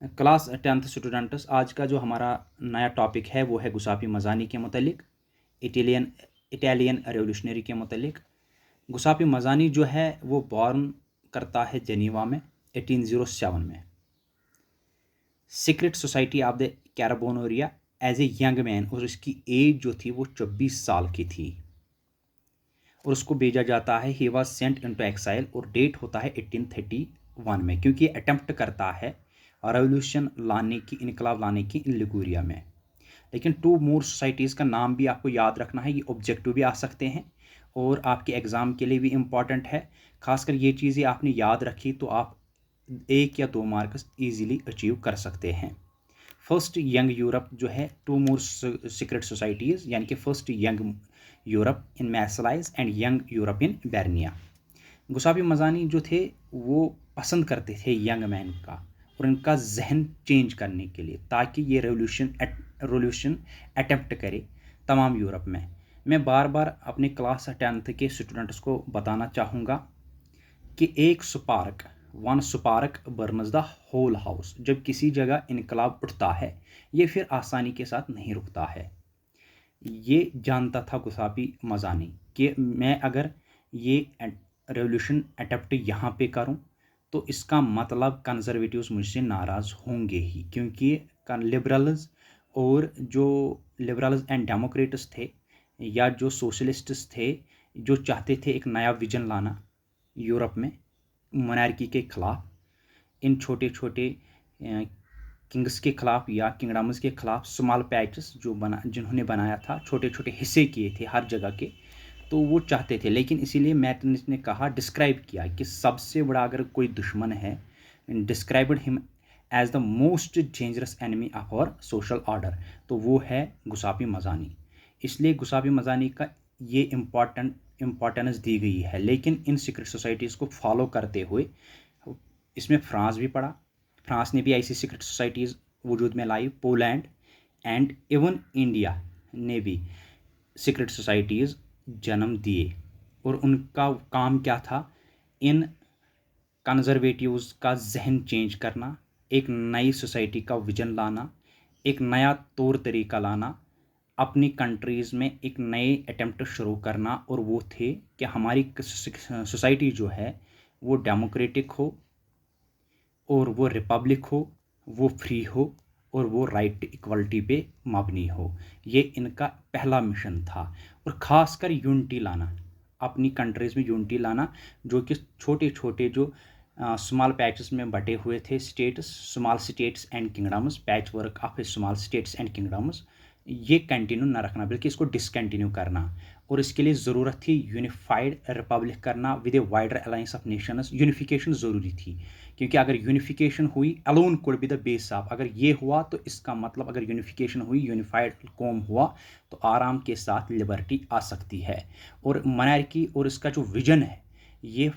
Class 10th students, आज का जो हमारा नया टॉपिक है वो है गुसापी मज़ानी के मुतलिक, इटालियन इटालियन रेवोल्यूशनरी के मुतलिक। गुसापी मज़ानी जो है वो बॉर्न करता है जेनीवा में 1807 में, secret society of the Carbonaria as a young man, और इसकी एज जो थी वो 24 साल की थी और उसको भेजा जाता है, he was sent into exile, और डेट होता है 1831 में, क्योंकि अटेम्प्ट करता है रेवोल्यूशन लाने की, इनकलाब लाने की इन लिगुरिया में। लेकिन टू मोर सोसाइटीज़ का नाम भी आपको याद रखना है, ये ऑब्जेक्टिव भी आ सकते हैं और आपके एग्ज़ाम के लिए भी इम्पॉर्टेंट है। खासकर ये चीज़ें आपने याद रखी तो आप 1 या 2 मार्क्स ईजिली अचीव कर सकते हैं। फर्स्ट यंग यूरोप जो है, टू मोर सीक्रेट सोसाइटीज़, यानी कि first young Europe in Marseilles and young Europe in बेरनिया। गुसापी मज़ानी जो थे वो पसंद करते थे यंग मैन का और इनका जहन चेंज करने के लिए, ताकि ये रेवोल्यूशन अटेम्प्ट करे तमाम यूरोप में। मैं बार बार अपने क्लास 10th के स्टूडेंट्स को बताना चाहूँगा कि one spark burns the whole house. जब किसी जगह इनकलाब उठता है ये फिर आसानी के साथ नहीं रुकता है। ये जानता था गुसापी मज़ानी कि मैं अगर ये रेवोल्यूशन अटेम्प्ट यहाँ पे करूँ तो इसका मतलब कंजर्वेटिव्स मुझसे नाराज़ होंगे ही, क्योंकि लिबरल्स और जो लिबरल्स एंड डेमोक्रेट्स थे या जो सोशलिस्ट्स थे, जो चाहते थे एक नया विजन लाना यूरोप में मोनार्की के ख़िलाफ़, इन छोटे छोटे किंग्स के ख़िलाफ़ या किंगडम्स के ख़िलाफ़ स्मॉल पैचेस जिन्होंने बनाया था, छोटे छोटे हिस्से किए थे हर जगह के, तो वो चाहते थे। लेकिन इसीलिए मैटर्निस ने कहा, डिस्क्राइब किया कि सबसे बड़ा अगर कोई दुश्मन है, described him as the most dangerous enemy of our social order, तो वो है गुसापी मज़ानी। इसलिए गुसापी मज़ानी का ये इम्पॉर्टेंस दी गई है। लेकिन इन सीक्रेट सोसाइटीज़ को फॉलो करते हुए इसमें फ्रांस भी पड़ा, फ्रांस ने भी ऐसी सीक्रेट सोसाइटीज़ वजूद में लाई, पोलैंड एंड इवन इंडिया ने भी सीक्रेट सोसाइटीज़ जन्म दिए। और उनका काम क्या था? इन कंजर्वेटिव्स का जहन चेंज करना, एक नई सोसाइटी का विजन लाना, एक नया तौर तरीका लाना, अपनी कंट्रीज़ में एक नए अटेम्प्ट शुरू करना। और वो थे कि हमारी सोसाइटी जो है वो डेमोक्रेटिक हो और वो रिपब्लिक हो, वो फ्री हो और वो राइट इक्वलिटी पे मबनी हो। ये इनका पहला मिशन था। और ख़ासकर यूनिटी लाना, अपनी कंट्रीज़ में यूनिटी लाना, जो कि छोटे छोटे जो स्मॉल पैचेस में बटे हुए थे states, small states and kingdoms, patch work of small states and kingdoms, ये कंटिन्यू ना रखना बल्कि इसको डिसकंटिन्यू करना। और इसके लिए ज़रूरत थी यूनिफाइड रिपब्लिक करना with a wider alliance of Nations. Unification ज़रूरी थी, क्योंकि अगर यूनिफिकेशन हुई, alone could be the base of, अगर ये हुआ तो इसका मतलब अगर यूनिफिकेशन हुई, यूनिफाइड कौम हुआ, तो आराम के साथ लिबर्टी आ सकती है। और मोनार्की और इसका जो विजन है ये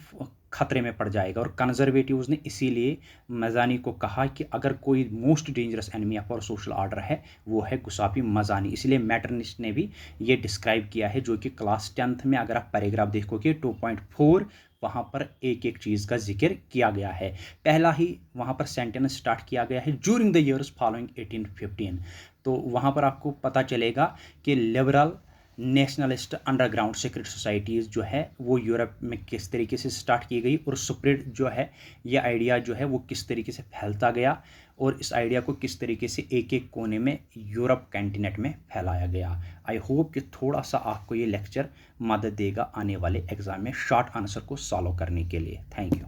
खतरे में पड़ जाएगा। और कंजर्वेटिव्स ने इसीलिए मज़ानी को कहा कि अगर कोई most dangerous enemy of our social order है वो है गुसापी मज़ानी। इसलिए मैटर्निस ने भी ये डिस्क्राइब किया है, जो कि क्लास 10th में अगर आप पैराग्राफ देखोगे 2.4, वहाँ पर एक एक चीज़ का जिक्र किया गया है। पहला ही वहाँ पर सेंटेंस स्टार्ट किया गया है, ज्यूरिंग द ईयर्स फॉलोइंग 1815। तो वहाँ पर आपको पता चलेगा कि liberal nationalist underground secret societies जो है वो यूरोप में किस तरीके से स्टार्ट की गई, और स्प्रेड जो है ये आइडिया जो है वो किस तरीके से फैलता गया, और इस आइडिया को किस तरीके से एक एक कोने में यूरोप कॉन्टिनेंट में फैलाया गया। आई होप कि थोड़ा सा आपको ये लेक्चर मदद देगा आने वाले एग्ज़ाम में शॉर्ट आंसर को सॉल्व करने के लिए। Thank you.